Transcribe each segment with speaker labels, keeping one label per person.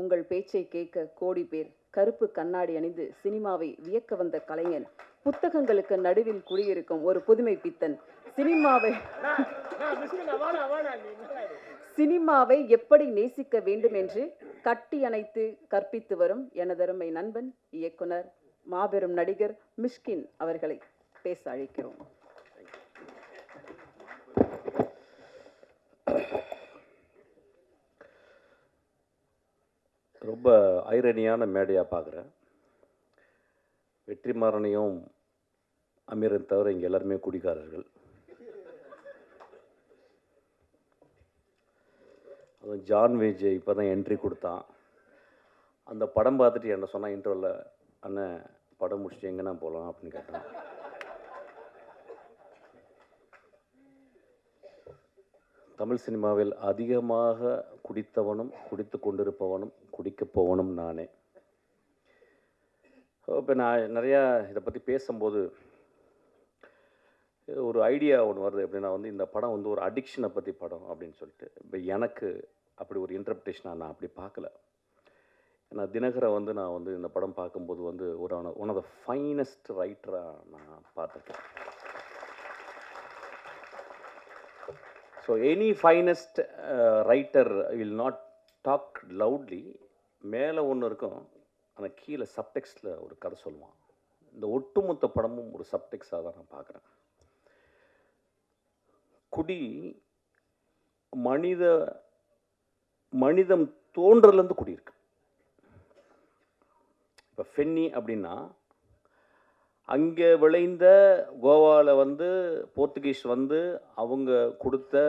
Speaker 1: உங்கள் பேச்சை கேட்க கோடி பேர். கருப்பு கண்ணாடி அணிந்து சினிமாவை வியக்க வந்த கலைஞன். புத்தகங்களுக்கு நடுவில் குடியிருக்கும் ஒரு புதுமை பித்தன். சினிமாவை எப்படி நேசிக்க வேண்டும் என்று கட்டி அணைத்து கற்பித்து வரும் எனதருமை நண்பன், இயக்குனர், மாபெரும் நடிகர் மிஷ்கின் அவர்களை பேச அழைக்கிறோம்.
Speaker 2: ரொம்ப ஐரணியான மேடையாக பார்க்குறேன். வெற்றிமாறனையும் அமீரன் தவிர இங்கே எல்லாருமே குடிக்காரர்கள். அதுவும் ஜான் விஜய் இப்போ தான் என்ட்ரி கொடுத்தான். அந்த படம் பார்த்துட்டு என்ன சொன்னால் இன்டர்வலில், அண்ணன் படம் முடிச்சுட்டு எங்கன்னா போகலாம் அப்படின்னு கேட்டான். தமிழ் சினிமாவில் அதிகமாக குடித்தவனும் குடித்து கொண்டிருப்பவனும் குடிக்கப் போவனும் நானே. இப்போ நான் நிறையா இதை பற்றி பேசும்போது ஒரு ஐடியா ஒன்று வருது. எப்படின்னா இந்த படம் ஒரு அடிக்ஷனை பற்றி படம் அப்படின்னு சொல்லிட்டு. இப்போ எனக்கு அப்படி ஒரு இன்டர்பிரேஷனாக நான் அப்படி பார்க்கல. ஏன்னா தினகரை நான் இந்த படம் பார்க்கும்போது ஒரு ஒன் ஆஃப் த ஃபைனஸ்ட் ரைட்டராக நான் பார்த்துருக்கேன். So any finest writer will not talk loudly. மேலே ஒன்று இருக்கும், ஆனால் கீழே சப்டெக்ஸ்டில் ஒரு கதை சொல்லுவான். இந்த ஒட்டுமொத்த படமும் ஒரு சப்டெக்ஸாக தான் நான் பார்க்குறேன். குடி மனிதம் தோன்றதுலேருந்து குடி இருக்கு. இப்போ ஃபென்னி அப்படின்னா அங்கே விளைந்த கோவாவில் போர்த்துகீஸ் அவங்க கொடுத்த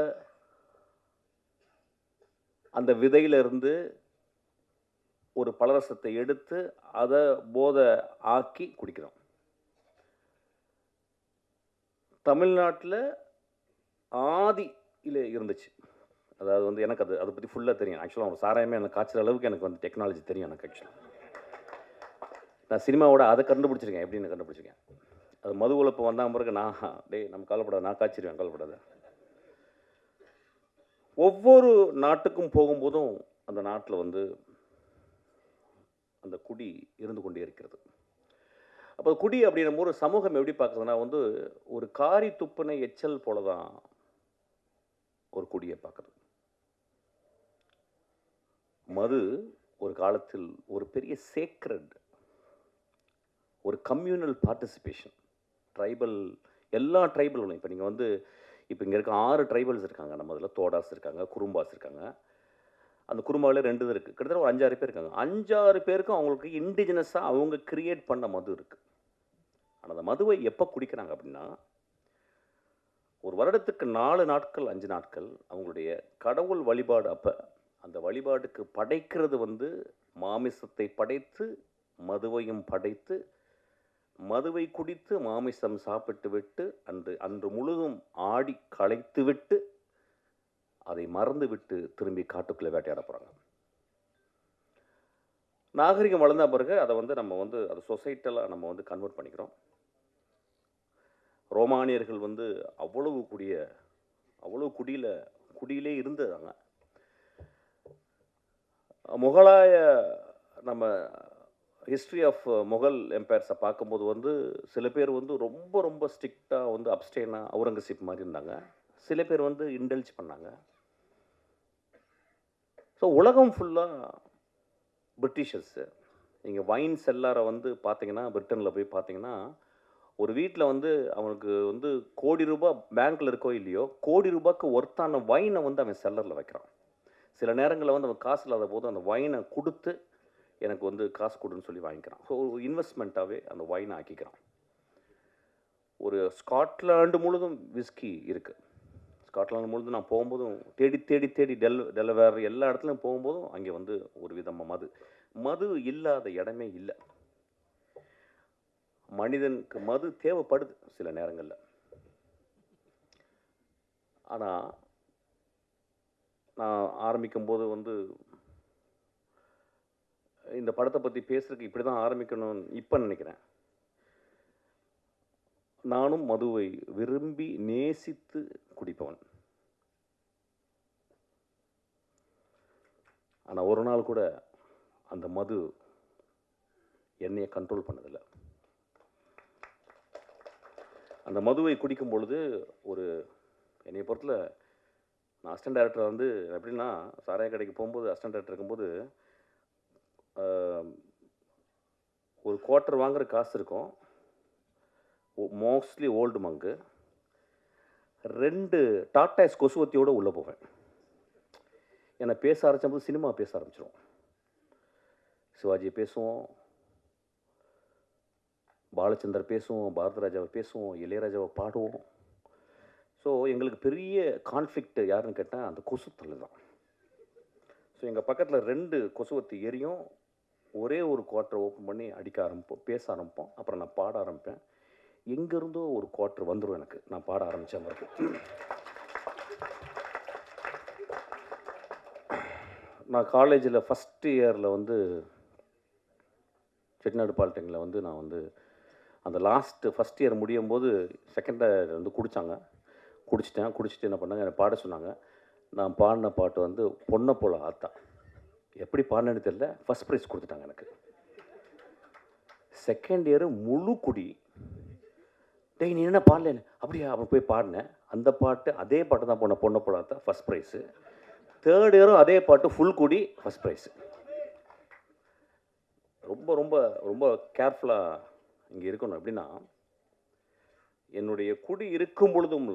Speaker 2: அந்த விதையிலிருந்து ஒரு பலரசத்தை எடுத்து அதை போதை ஆக்கி குடிக்கிறோம். தமிழ்நாட்டில் ஆதியில் இருந்துச்சு. அதாவது எனக்கு அதை பற்றி ஃபுல்லாக தெரியும். ஆக்சுவலாக அவங்க சாராயமே எனக்கு காய்ச்சல் அளவுக்கு எனக்கு டெக்னாலஜி தெரியும். எனக்கு ஆக்சுவலாக நான் சினிமாவோட அதை கண்டுபிடிச்சிருக்கேன். எப்படின்னு கண்டுபிடிச்சிருக்கேன். அது மது உழப்பு வந்தால் பிறகு நம்ம கவலைப்படாது, நான் காய்ச்சிருவேன், கவலைப்படாது. ஒவ்வொரு நாட்டுக்கும் போகும்போதும் அந்த நாட்டில் அந்த குடி இருந்து கொண்டே இருக்கிறது. அப்போ குடி அப்படின்னும் போது சமூகம் எப்படி பார்க்குறதுனா ஒரு காரி துப்புனை எச்சல் போல தான் ஒரு குடியை பார்க்குறது. மது ஒரு காலத்தில் ஒரு பெரிய சேக்ரட், ஒரு கம்யூனல் பார்ட்டிசிபேஷன். ட்ரைபல், எல்லா ட்ரைபலும் இப்போ நீங்கள் இப்போ இங்கே இருக்க 6 ட்ரைபல்ஸ் இருக்காங்க. நம்ம அதில் தோடாஸ் இருக்காங்க, குறும்பாஸ் இருக்காங்க. அந்த குறும்பாவிலே 2 இருக்குது. கிட்டத்தட்ட ஒரு 5-6 பேர் இருக்காங்க. 5-6 பேருக்கும் அவங்களுக்கு இண்டிஜினஸாக அவங்க கிரியேட் பண்ண மது இருக்குது. ஆனால் அந்த மதுவை எப்போ குடிக்கிறாங்க அப்படின்னா, ஒரு வருடத்துக்கு 4 நாட்கள் 5 நாட்கள் அவங்களுடைய கடவுள் வழிபாடு. அப்போ அந்த வழிபாட்டுக்கு படைக்கிறது மாமிசத்தை படைத்து மதுவையும் படைத்து மதுவை குடித்து மாமிசம் சாப்பிட்டு விட்டு அன்று முழுதும் ஆடி களைத்து விட்டு அதை மறந்து விட்டு திரும்பி காட்டுக்குள்ளே வேட்டையாட போகிறாங்க. நாகரிகம் வளர்ந்த பிறகு அதை நம்ம அதை சொசைட்டலாக நம்ம கன்வெர்ட் பண்ணிக்கிறோம். ரோமானியர்கள் அவ்வளவு குடியிலே இருந்ததாங்க. முகலாய நம்ம ஹிஸ்ட்ரி ஆஃப் முகல் எம்பையர்ஸை பார்க்கும்போது சில பேர் ரொம்ப ரொம்ப ஸ்ட்ரிக்டாக அப்ஸ்டேனாக அவுரங்கசீப் மாதிரி இருந்தாங்க. சில பேர் இன்டெல்ஜ் பண்ணாங்க. ஸோ உலகம் ஃபுல்லாக பிரிட்டிஷர்ஸு. நீங்கள் வைன் செல்லாரை பார்த்தீங்கன்னா, பிரிட்டனில் போய் பார்த்தீங்கன்னா, ஒரு வீட்டில் அவனுக்கு கோடி ரூபாய் பேங்க்கில் இருக்கோ இல்லையோ, கோடி ரூபாய்க்கு ஒர்த்தான வைனை அவன் செல்லரில் வைக்கிறான். சில நேரங்களில் அவன் காசு இல்லாத போது அந்த வைனை கொடுத்து எனக்கு காசு கொடுன்னு சொல்லி வாங்கிக்கிறான். ஸோ ஒரு இன்வெஸ்ட்மெண்ட்டாகவே அந்த வைனை ஆக்கிக்கிறான். ஒரு ஸ்காட்லாண்டு முழுதும் விஸ்கி இருக்குது. ஸ்காட்லாண்டு முழுதும் நான் போகும்போதும் தேடி தேடி தேடி டெலவேர் எல்லா இடத்துலையும் போகும்போதும் அங்கே ஒரு விதமாக மது இல்லாத இடமே இல்லை. மனிதனுக்கு மது தேவைப்படுது சில நேரங்களில். ஆனால் நான் ஆரம்பிக்கும்போது இந்த படத்தை பற்றி பேசுறதுக்கு இப்படி தான் ஆரம்பிக்கணும்னு இப்போ நினைக்கிறேன். நானும் மதுவை விரும்பி நேசித்து குடிப்பவன். ஆனால் ஒரு நாள் கூட அந்த மது என்னையை கண்ட்ரோல் பண்ணதில்லை. அந்த மதுவை குடிக்கும் பொழுது ஒரு என்னைய பொறுத்தல நான் அசிஸ்டன்ட் டைரக்டர் வந்து எப்படின்னா, சாராய கடைக்கு போகும்போது அசிஸ்டன்ட் டைரக்டர் இருக்கும்போது ஒரு குவார்ட்டர் வாங்குற காசு இருக்கும். மோஸ்ட்லி ஓல்டு மங்கு 2 டாட்டாஸ் கொசுவத்தியோடு உள்ளே போவேன். ஏன்னா பேச ஆரம்பிச்சபோது சினிமா பேச ஆரம்பிச்சிடும். சிவாஜியை பேசுவோம், பாலச்சந்தர் பேசுவோம், பாரதிராஜாவை பேசுவோம், இளையராஜாவை பாடுவோம். ஸோ எங்களுக்கு பெரிய கான்ஃப்ளிக்ட் யாருன்னு கேட்டால் அந்த கொசுத்தல் தான். ஸோ எங்கள் பக்கத்தில் 2 கொசுவத்தி எரியும். ஒரே ஒரு குவார்ட்டர் ஓப்பன் பண்ணி அடிக்க ஆரம்பிப்போம், பேச ஆரம்பிப்போம். அப்புறம் நான் பாட ஆரம்பிப்பேன். எங்கேருந்தோ ஒரு குவார்ட்டர் வந்துடும் எனக்கு, நான் பாட ஆரம்பித்த மாதிரி. நான் காலேஜில் ஃபஸ்ட் இயரில் வந்து செட்டிநாடு பாலிடெக்னில் வந்து நான் வந்து அந்த ஃபஸ்ட் இயர் முடியும் போது செகண்ட் இயர் வந்து குடிச்சிட்டு என்ன பண்ணாங்க, என்னை பாட சொன்னாங்க. நான் பாடின பாட்டு வந்து பொண்ணை போல ஆத்தா. எப்படி பாடினேன்னு தெரியல, ஃபஸ்ட் ப்ரைஸ் கொடுத்துட்டாங்க எனக்கு. செகண்ட் இயரு முழு குடி. டேய் நீ என்ன பாடல, அப்படியா? அவன் போய் பாடினேன். அந்த பாட்டு அதே பாட்டு தான் பொண்ணை போல ஆத்தா, ஃபஸ்ட் ப்ரைஸு. தேர்ட் இயரும் அதே பாட்டு ஃபுல் குடி, ஃபஸ்ட் ப்ரைஸு. ரொம்ப ரொம்ப ரொம்ப கேர்ஃபுல்லாக இங்கே இருக்கணும். எப்படின்னா, என்னுடைய குடி இருக்கும் பொழுதும்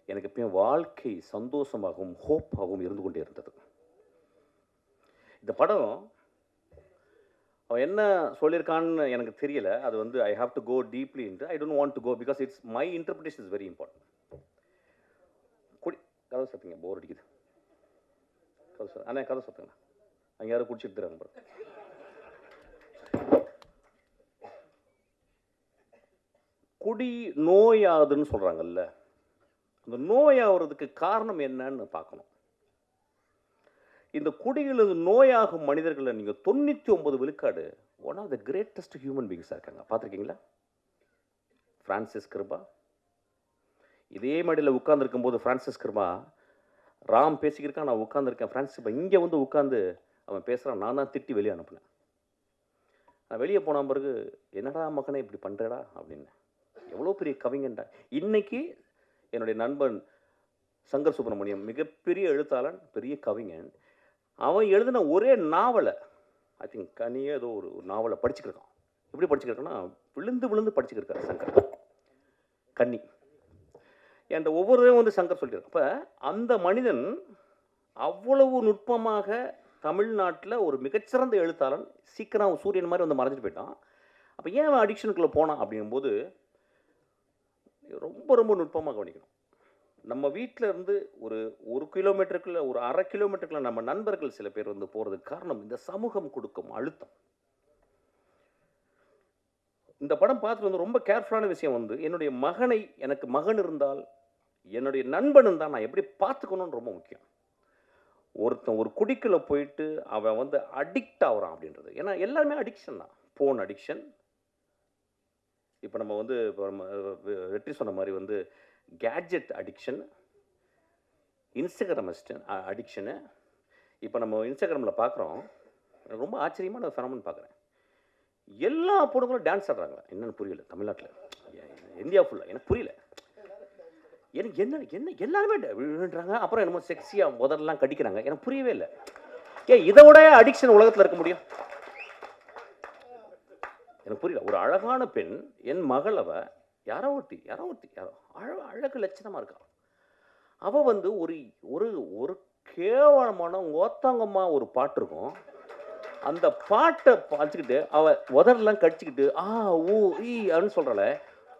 Speaker 2: எனக்கு எப்பயும் வாழ்க்கை சந்தோஷமாகவும் ஹோப்பாகவும் இருந்து கொண்டே இருந்தது. இந்த படம் அவன் என்ன சொல்லியிருக்கான்னு எனக்கு தெரியல. அது வந்து I have to go deeply into. I don't want to go because it's my interpretation is very important. கதை சத்துங்க, போர் அடிக்குது. கதை சத்துங்க. அங்கே யாரும் குடிச்சிட்டு தராங்க பாருங்க. குடி நோயாகுதுன்னு சொல்கிறாங்கல்ல, அந்த நோயாகிறதுக்கு காரணம் என்னன்னு பார்க்கணும். இந்த குடிகளது நோயாகும் மனிதர்களை நீங்கள் 99 விழுக்காடு one of the greatest human பீயிங்ஸாக இருக்காங்க. பார்த்துருக்கீங்களா? ஃப்ரான்சிஸ் கிருபா இதே மாதிரியில் உட்காந்துருக்கும் போது ஃப்ரான்சிஸ் கிருபா ராம் பேசிக்கிருக்கான், நான் உட்காந்துருக்கேன். ஃப்ரான்சிஸ் கிருபா இங்கே வந்து உட்காந்து அவன் பேசுகிறான். நான் தான் திட்டி வெளியே அனுப்புனேன். நான் வெளியே போன பிறகு என்னடா மகனே இப்படி பண்ணுறடா அப்படின்னு. எவ்வளோ பெரிய கவிஞன்டா. இன்னைக்கு என்னுடைய நண்பன் சங்கர் சுப்பிரமணியம் மிகப்பெரிய எழுத்தாளன், பெரிய கவிஞன். அவன் எழுதின ஒரே நாவலை, ஐ திங்க் கனியே ஏதோ ஒரு நாவலை படிச்சுக்கிருக்கான். எப்படி படிச்சுக்கிருக்கான்னா, விழுந்து படிச்சுக்கிருக்காரு சங்கர். கன்னி என்ற ஒவ்வொருவரையும் வந்து சங்கர் சொல்லியிருக்கான். அப்போ அந்த மனிதன் அவ்வளவு நுட்பமாக தமிழ்நாட்டில் ஒரு மிகச்சிறந்த எழுத்தாளன், சீக்கிரம் சூரியன் மாதிரி வந்து மறைஞ்சிட்டு போயிட்டான். அப்போ ஏன் அவன் அடிக்ஷனுக்குள்ளே போனான் அப்படிங்கும்போது ரொம்ப ரொம்ப நுட்பமாக கவனிக்கணும். நம்ம வீட்டில் இருந்து ஒரு கிலோமீட்டருக்குள்ள, ஒரு அரை கிலோமீட்டருக்குள்ள நம்ம நண்பர்கள் சில பேர் வந்து போகிறதுக்கு காரணம் இந்த சமூகம் கொடுக்கும் அழுத்தம். இந்த படம் பார்த்துட்டு வந்து ரொம்ப கேர்ஃபுல்லான விஷயம் வந்து, என்னுடைய மகனை, எனக்கு மகன் இருந்தால் என்னுடைய நண்பன் இருந்தால் நான் எப்படி பார்த்துக்கணும்னு ரொம்ப முக்கியம். ஒருத்தன் ஒரு குடிக்குள்ள போயிட்டு அவன் வந்து அடிக்ட் ஆகிறான் அப்படின்றது. ஏன்னா எல்லாருமே அடிக்ஷன் தான். Phone addiction. இப்போ நம்ம வந்து வெற்றி சொன்ன மாதிரி வந்து கேட்ஜெட் அடிக்ஷன், இன்ஸ்டாகிராம் அடிக்ஷனு. இப்போ நம்ம இன்ஸ்டாகிராமில் பார்க்குறோம், ரொம்ப ஆச்சரியமான ஃபெனோமெனன் பார்க்குறேன். எல்லா பொண்ணுங்களும் டான்ஸ் ஆடுறாங்க. என்னென்னு புரியல தமிழ்நாட்டில், இந்தியா ஃபுல்லாக எனக்கு புரியல. எனக்கு என்ன எல்லாருமே விழுன்றாங்க. அப்புறம் என்னமோ செக்ஸியாக முதல்லாம் கடிக்கிறாங்க. எனக்கு புரியவே இல்லை. இதை விட அடிக்ஷன் உலகத்தில் இருக்க முடியும்? எனக்கு புரியல. ஒரு அழகான பெண், என் மகள், யாரோ ஒருத்தி அழகு லட்சணமாக இருக்கா. அவள் வந்து ஒரு கேவலமான ஓத்தாங்கம்மா ஒரு பாட்டு இருக்கும். அந்த பாட்டை பார்த்துக்கிட்டு அவள் உதரெல்லாம் கடிச்சிக்கிட்டு ஊ ஈ அப்படின்னு சொல்கிறாள்.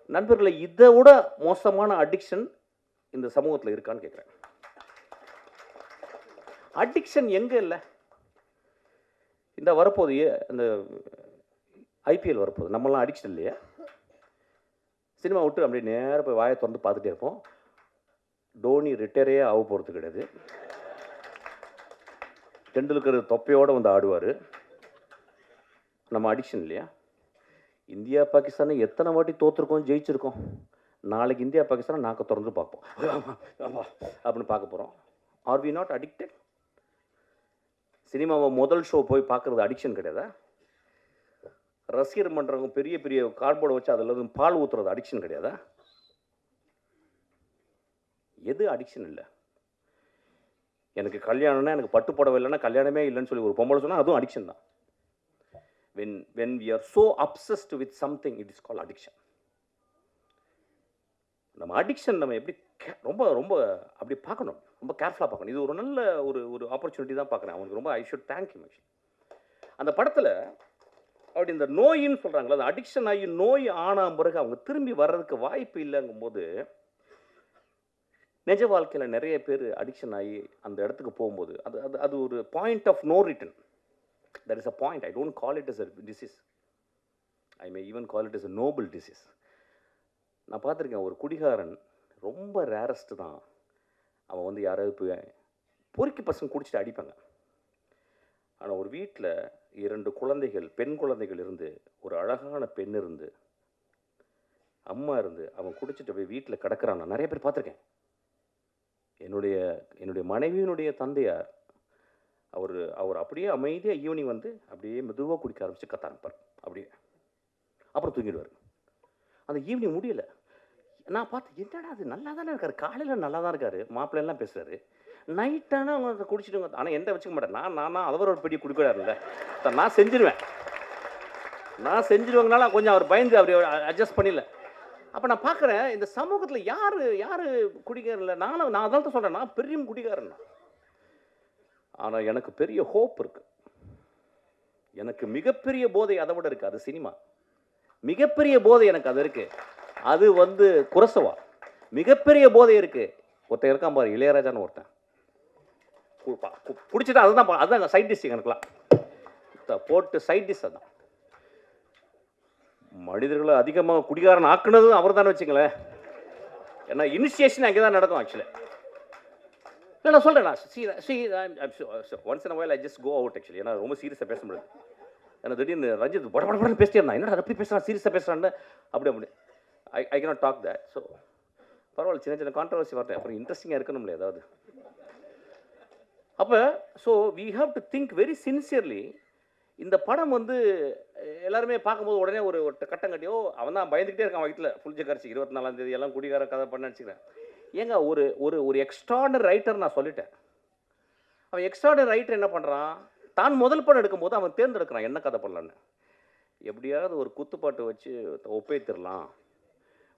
Speaker 2: நண்பர்களை, இதை விட மோசமான அடிக்ஷன் இந்த சமூகத்தில் இருக்கான்னு கேட்குறேன். அடிக்ஷன் எங்கே இல்லை? இந்த வரப்போது இந்த ஐபிஎல் வரப்போகுது. நம்மளாம் அடிக்ஷன் இல்லையா? சினிமா விட்டு அப்படியே நேராக போய் வாயை திறந்து பார்த்துட்டே இருப்போம். டோனி ரிட்டையரே ஆக போகிறது கிடையாது. டெண்டுல்கர் தொப்பையோடு வந்து ஆடுவார். நம்ம அடிக்ஷன் இல்லையா? இந்தியா பாகிஸ்தானை எத்தனை வாட்டி தோற்றுருக்கோம், ஜெயிச்சிருக்கோம். நாளைக்கு இந்தியா பாகிஸ்தானை நாக்க திறந்து பார்ப்போம் அப்படின்னு பார்க்க போகிறோம். Are we not addicted? சினிமாவை முதல் ஷோ போய் பார்க்குறது அடிக்ஷன் கிடையாதா? ரசிகர் மன்றவங்க பெரிய பெரிய கார்ட்போர்டை வச்சு அதில் பால் ஊற்றுறது அடிக்ஷன் கிடையாதா? எது அடிக்ஷன் இல்லை? எனக்கு கல்யாணம்னா எனக்கு பட்டு புடவை இல்லைன்னா கல்யாணமே இல்லைன்னு சொல்லி ஒரு பொம்பளை சொன்னால் அதுவும் அடிக்ஷன் தான். when we are so obsessed with something, it is called addiction. நம்ம அடிக்ஷன் நம்ம எப்படி ரொம்ப ரொம்ப அப்படி பார்க்கணும், ரொம்ப கேர்ஃபுல்லாக பார்க்கணும். இது ஒரு நல்ல ஒரு ஆப்பர்ச்சுனிட்டி தான் பார்க்குறேன். அவனுக்கு ரொம்ப ஐ ஷுட் தேங்க் யூ. அந்த படத்தில் அப்படி இந்த நோயின்னு சொல்கிறாங்களா, அந்த அடிக்ஷன் ஆகி நோய் ஆன பிறகு அவங்க திரும்பி வர்றதுக்கு வாய்ப்பு இல்லைங்கும்போது, நிஜ வாழ்க்கையில் நிறைய பேர் அடிக்ஷன் ஆகி அந்த இடத்துக்கு போகும்போது அது அது அது ஒரு point of no return. There is a point. I don't call it as a disease. I may even call it as a noble disease. நான் பார்த்துருக்கேன் ஒரு குடிகாரன், ரொம்ப ரேரஸ்ட் தான். அவன் வந்து யாராவது போய் பொறுக்கி பசங்க குடிச்சிட்டு அடிப்பாங்க. ஆனால் ஒரு வீட்டில் 2 குழந்தைகள், பெண் குழந்தைகள் இருந்து, ஒரு அழகான பெண் இருந்து, அம்மா இருந்து, அவன் குடிச்சிட்டு போய் வீட்டில் கிடக்கிறான். நான் நிறைய பேர் பார்த்துருக்கேன். என்னுடைய மனைவியினுடைய தந்தையார் அவர் அப்படியே அமைதியாக ஈவினிங் வந்து அப்படியே மெதுவாக குடிக்க ஆரம்பித்து கத்த ஆரம்பிப்பார். அப்படியே அப்புறம் தூங்கிடுவார். அந்த ஈவினிங் முடியலை. நான் பார்த்து என்னடா அது நல்லா தானே இருக்கார், காலையில் நல்லா தான் இருக்கார், மாப்பிள்ளைலாம் பேசுகிறாரு, நைட்டானா அவங்க குடிச்சிட்டு. ஆனால் எந்த வச்சுக்க மாட்டேன் நான் அவர் ஒரு பெரிய குடிக்கிறாருல்ல, நான் செஞ்சிருவாங்கனால கொஞ்சம் அவர் பயந்து அப்படி அட்ஜஸ்ட் பண்ணிடல. அப்போ நான் பார்க்குறேன் இந்த சமூகத்தில் யார் குடிக்காரில்ல. நான் அதான் தான் சொல்கிறேன், நான் பெரிய குடிக்காரன். ஆனால் எனக்கு பெரிய ஹோப் இருக்குது. எனக்கு மிகப்பெரிய போதை அதை விட இருக்குது. அது சினிமா. மிகப்பெரிய போதை எனக்கு அது இருக்குது. அது வந்து குரசவா. மிகப்பெரிய போதை இருக்குது. ஒருத்தன் இருக்கான் பாரு, இளையராஜான்னு ஒருத்தன். குடிச்சிட்டா அதுதான் சைட் டிஷ். எனக்குலாம் போட்டு சைட் டிஷ் அதுதான். மனிதர்களை அதிகமாக குடிகாரன் ஆக்குனதும் அவர் தானே வச்சுங்களேன். ஏன்னா இனிஷியேஷன் அங்கே தான் நடக்கும் ஆக்சுவலி. இல்லை நான் சொல்கிறேன், once in while I just go out actually. ஏன்னா ரொம்ப சீரியஸாக பேச முடியாது. ஏன்னா திடீர்னு ரஞ்சித் படப்படன்னு பேசிட்டே இருந்தான். என்னடா அப்படி பேசுகிறான், சீரியஸாக பேசுகிறான்னு அப்படி I cannot talk that. So பரவாயில்ல, சின்ன கான்ட்ரவர்சி வரட்டேன், அப்புறம் இன்ட்ரெஸ்டிங்காக இருக்கணும்ல ஏதாவது. அப்போ so we have to think very sincerely. இந்த படம் வந்து எல்லாருமே பார்க்கும்போது உடனே ஒரு கட்டம் கட்டியோ அவன் தான் பயந்துக்கிட்டே இருக்கான் வயிற்றில் புளிச்ச கரைச்சி 24ஆம் தேதி எல்லாம் குடிகார கதை பண்ண நினச்சிக்கிறேன். ஏங்க ஒரு எக்ஸ்ட்ராடனரி ரைட்டர் நான் சொல்லிட்டேன். அவன் எக்ஸ்ட்ராடனரி ரைட்டர் என்ன பண்ணுறான், தான் முதல் படம் எடுக்கும்போது அவன் தேர்ந்தெடுக்கிறான் என்ன கதை பண்ணலான்னு. எப்படியாவது ஒரு குத்துப்பாட்டு வச்சு ஒப்பேத்திடலாம்,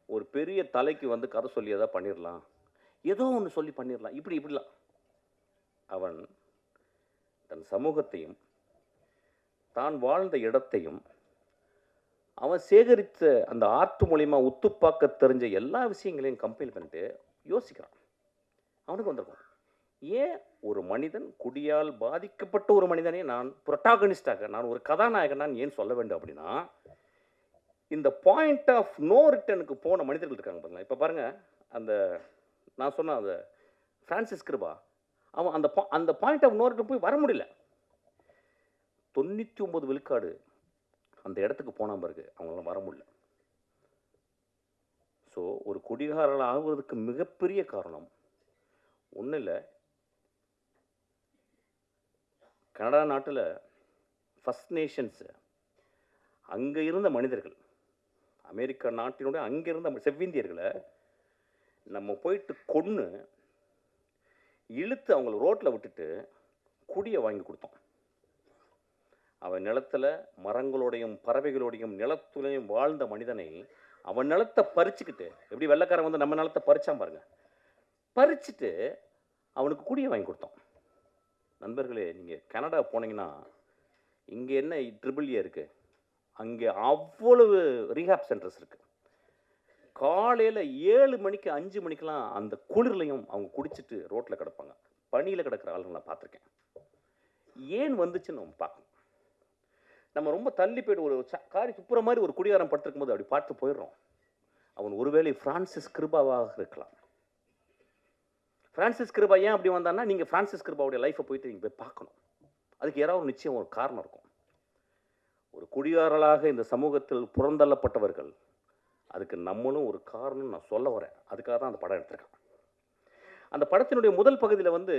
Speaker 2: ஒரு பெரிய தலைக்கு வந்து கதை சொல்லி எதாவது பண்ணிடலாம், ஏதோ ஒன்று சொல்லி பண்ணிடலாம், இப்படிலாம். அவன் தன் சமூகத்தையும் தான் வாழ்ந்த இடத்தையும் அவன் சேகரித்த அந்த ஆர்ட் மூலிமா உத்துப்பாக்க தெரிஞ்ச எல்லா விஷயங்களையும் கம்பைல் பண்ணிட்டு யோசிக்கிறான். அவனுக்கு வந்திருக்கும், ஏன் ஒரு மனிதன் குடியால் பாதிக்கப்பட்ட ஒரு மனிதனை நான் புரோட்டாகனிஸ்டாக, நான் ஒரு கதாநாயகன் நான் ஏன் சொல்ல வேண்டும் அப்படின்னா, இந்த பாயிண்ட் ஆஃப் நோ ரிட்டனுக்கு போன மனிதர்கள் இருக்காங்க பாருங்க. இப்போ பாருங்கள், அந்த நான் சொன்ன அந்த ஃப்ரான்சிஸ் கிருபா, அவன் அந்த பாயிண்ட் ஆஃப் நோ ரிட்டன் போய் வர முடியல. 99 விழுக்காடு அந்த இடத்துக்கு போன பிறகு அவங்களால வர முடியல. ஸோ ஒரு குடிகாரர்கள் ஆகுவதற்கு மிகப்பெரிய காரணம் ஒன்றும் இல்லை. கனடா நாட்டில் ஃபர்ஸ்ட் நேஷன்ஸு அங்கே இருந்த மனிதர்கள், அமெரிக்கா நாட்டினுடைய அங்கே இருந்த செவ்விந்தியர்களை நம்ம போயிட்டு கொன்று இழுத்து அவங்கள ரோட்டில் விட்டுட்டு குடியை வாங்கி கொடுத்தோம். அவன் நிலத்தில் மரங்களோடையும் பறவைகளோடையும் நிலத்துலையும் வாழ்ந்த மனிதனை அவன் நிலத்தை பறிச்சுக்கிட்டு, எப்படி வெள்ளைக்காரன் வந்து நம்ம நிலத்தை பறிச்சான் பாருங்க, பறிச்சுட்டு அவனுக்கு குடியை வாங்கி கொடுத்தோம். நண்பர்களே, நீங்கள் கனடா போனீங்கன்னா இங்கே என்ன ட்ரிபிள்ஏ இருக்குது, அங்கே அவ்வளவு ரீஹாப் சென்டர்ஸ் இருக்குது. காலையில் 7 மணிக்கு 5 மணிக்கெலாம் அந்த குளிர்லையும் அவங்க குடிச்சிட்டு ரோட்டில் கிடப்பாங்க. பனியில் கிடக்கிற ஆளுங்க நான் பார்த்துருக்கேன். ஏன் வந்துச்சுன்னு நம்ம பார்க்கணும். நம்ம ரொம்ப தள்ளி போய்ட்டு ஒரு காரி துப்புற மாதிரி ஒரு குடிகாரம் படுத்திருக்கும் போது அப்படி பார்த்து போயிடுறோம். அவன் ஒருவேளை ஃப்ரான்சிஸ் கிருபாவாக இருக்கலாம். ஃப்ரான்சிஸ் கிருபா ஏன் அப்படி வந்தான்னா, நீங்கள் ஃப்ரான்சிஸ் கிருபாவுடைய லைஃப்பை போயிட்டு நீங்கள் போய் பார்க்கணும். அதுக்கு யாராவது ஒரு நிச்சயம் ஒரு காரணம் இருக்கும். ஒரு குடிகாரர்களாக இந்த சமூகத்தில் புறந்தள்ளப்பட்டவர்கள், அதுக்கு நம்மளும் ஒரு காரணம் நான் சொல்ல வரேன். அதுக்காக தான் அந்த படம் எடுத்திருக்கேன். அந்த படத்தினுடைய முதல் பகுதியில் வந்து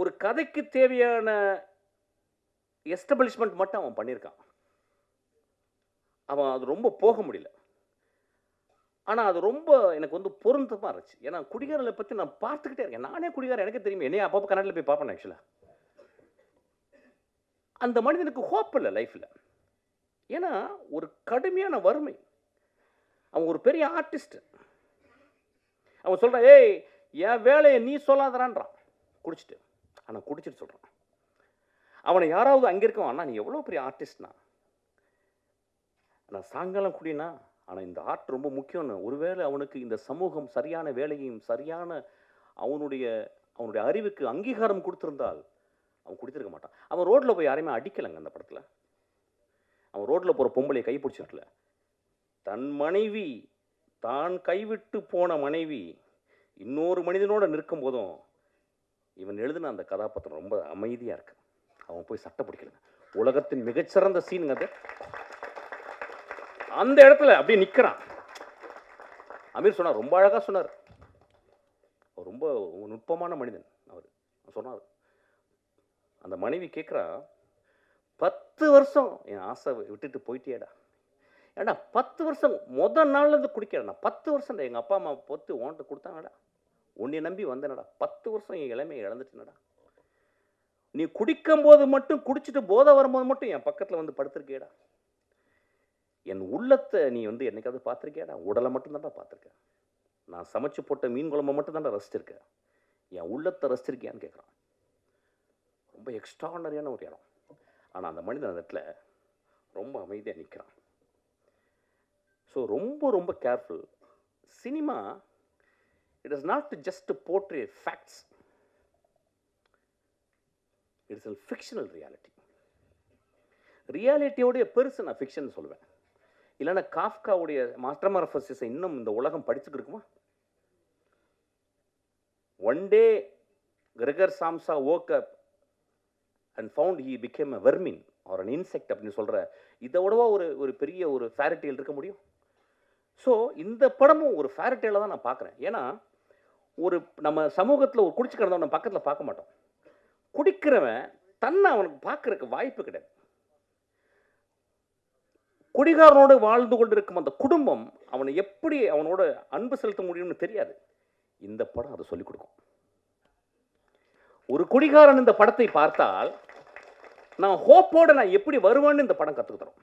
Speaker 2: ஒரு கதைக்கு தேவையான எஸ்டபிளிஷ்மெண்ட் மட்டும் அவன் பண்ணியிருக்கான். அவன் அது ரொம்ப போக முடியல. ஆனால் அது ரொம்ப எனக்கு வந்து பொருந்தமாக இருந்துச்சு. ஏன்னா குடிகாரர்களை பற்றி நான் பார்த்துக்கிட்டே இருக்கேன். நானே குடிகாரன், எனக்கு தெரியும். என்னையே அப்பப்போ கன்னடில் போய் பார்ப்பேன். ஆக்சுவலாக அந்த மனிதனுக்கு ஹோப் இல்லை லைஃப்பில். ஏன்னா ஒரு கடுமையான வறுமை. அவன் ஒரு பெரிய ஆர்டிஸ்ட். அவன் சொல்கிறான், ஏய் என் வேலையை நீ சொல்லாதறான்றான் குடிச்சிட்டு. ஆனால் குடிச்சிட்டு சொல்கிறான். அவனை யாராவது அங்கே இருக்கவன், அண்ணா நீ எவ்வளோ பெரிய ஆர்டிஸ்ட்னா, நான் சாயங்காலம் குடினா, ஆனால் இந்த ஆர்ட் ரொம்ப முக்கியம்னு. ஒருவேளை அவனுக்கு இந்த சமூகம் சரியான வேலையும் சரியான அவனுடைய அறிவுக்கு அங்கீகாரம் கொடுத்துருந்தால் அவன் குடித்திருக்க மாட்டான். அவன் ரோட்டில் போய் யாரையுமே அடிக்கலைங்க அந்த படத்தில். அவன் ரோட்டில் போகிற பொம்பளையை கைப்பிடிச்சிடல. தன் மனைவி, தான் கைவிட்டு போன மனைவி இன்னொரு மனிதனோட நிற்கும் போதும் இவன் எழுதின அந்த கதாபாத்திரம் ரொம்ப அமைதியாக இருக்கு. அவன் போய் சட்டை பிடிக்கலங்க. உலகத்தின் மிகச்சிறந்த சீனுங்க அது. அந்த இடத்துல அப்படியே நிற்கிறான். அமீர் சொன்னார், ரொம்ப அழகாக சொன்னார். அவர் ரொம்ப நுட்பமான மனிதன். அவர் சொன்னார், அந்த மனைவி கேட்குறா, 10 வருஷம் என் ஆசை விட்டுட்டு போயிட்டியேடா. ஏடா 10 வருஷம் முதல் நாள்லேருந்து குடிக்கிறேண்ணா. 10 வருஷம் எங்கள் அப்பா அம்மா பொத்து ஓன்ட்டு கொடுத்தாங்கடா. உன்னை நம்பி வந்தேனடா. 10 வருஷம் என் இளமையை இழந்துட்டேனடா. நீ குடிக்கும் போது மட்டும், குடிச்சிட்டு போதை வரும்போது மட்டும் என் பக்கத்தில் வந்து படுத்திருக்கேடா. என் உள்ளத்தை நீ வந்து என்னைக்காவது பார்த்துருக்கியாடா? உடலை மட்டும்தான்டா பார்த்துருக்கேன். நான் சமைச்சு போட்ட மீன் குழம்பை மட்டும்தான்டா ரசிச்சிருக்கேன். என் உள்ளத்தை ரசிச்சிருக்கியான்னு கேட்குறான். ரொம்ப எக்ஸ்ட்ரானரியான ஒரு இடம். ஆனால் அந்த மனிதன் அந்த இடத்துல ரொம்ப அமைதியாக நிற்கிறான். ஸோ ரொம்ப ரொம்ப careful. Cinema it is not just portray facts, it's a fictional reality. ரியாலிட்டியோடைய பெருசு நான் ஃபிக்ஷன் சொல்லுவேன். இல்லைன்னா காஃப்காவுடைய மாஸ்டர்மார்ஃபசிஸை இன்னும் இந்த உலகம் படிச்சுட்டு இருக்குமா? One day Gregor Samsa woke up and found he became a vermin or an insect அப்படின்னு சொல்கிற இதை விடவா ஒரு பெரிய ஒரு ஃபேரிடேல் இருக்க முடியும்? ஸோ இந்த படமும் ஒரு ஃபேரிடேலை தான் நான் பார்க்குறேன். ஏன்னா நம்ம சமூகத்தில் ஒரு குடிச்சு கிடந்தவன் பக்கத்தில் பார்க்க மாட்டோம். குடிக்கிறவன் தன்னை அவனுக்கு பார்க்கறதுக்கு வாய்ப்பு கிடையாது. குடிகாரனோடு வாழ்ந்து கொண்டிருக்கும் அந்த குடும்பம் அவனை எப்படி அவனோட அன்பு செலுத்த முடியும்னு தெரியாது. இந்த படம் அதை சொல்லிக் கொடுக்கும். ஒரு குடிகாரன் இந்த படத்தை பார்த்தால் நான் ஹோப்போட நான் எப்படி வருவேன்னு இந்த படம் கற்றுக்கு தரும்.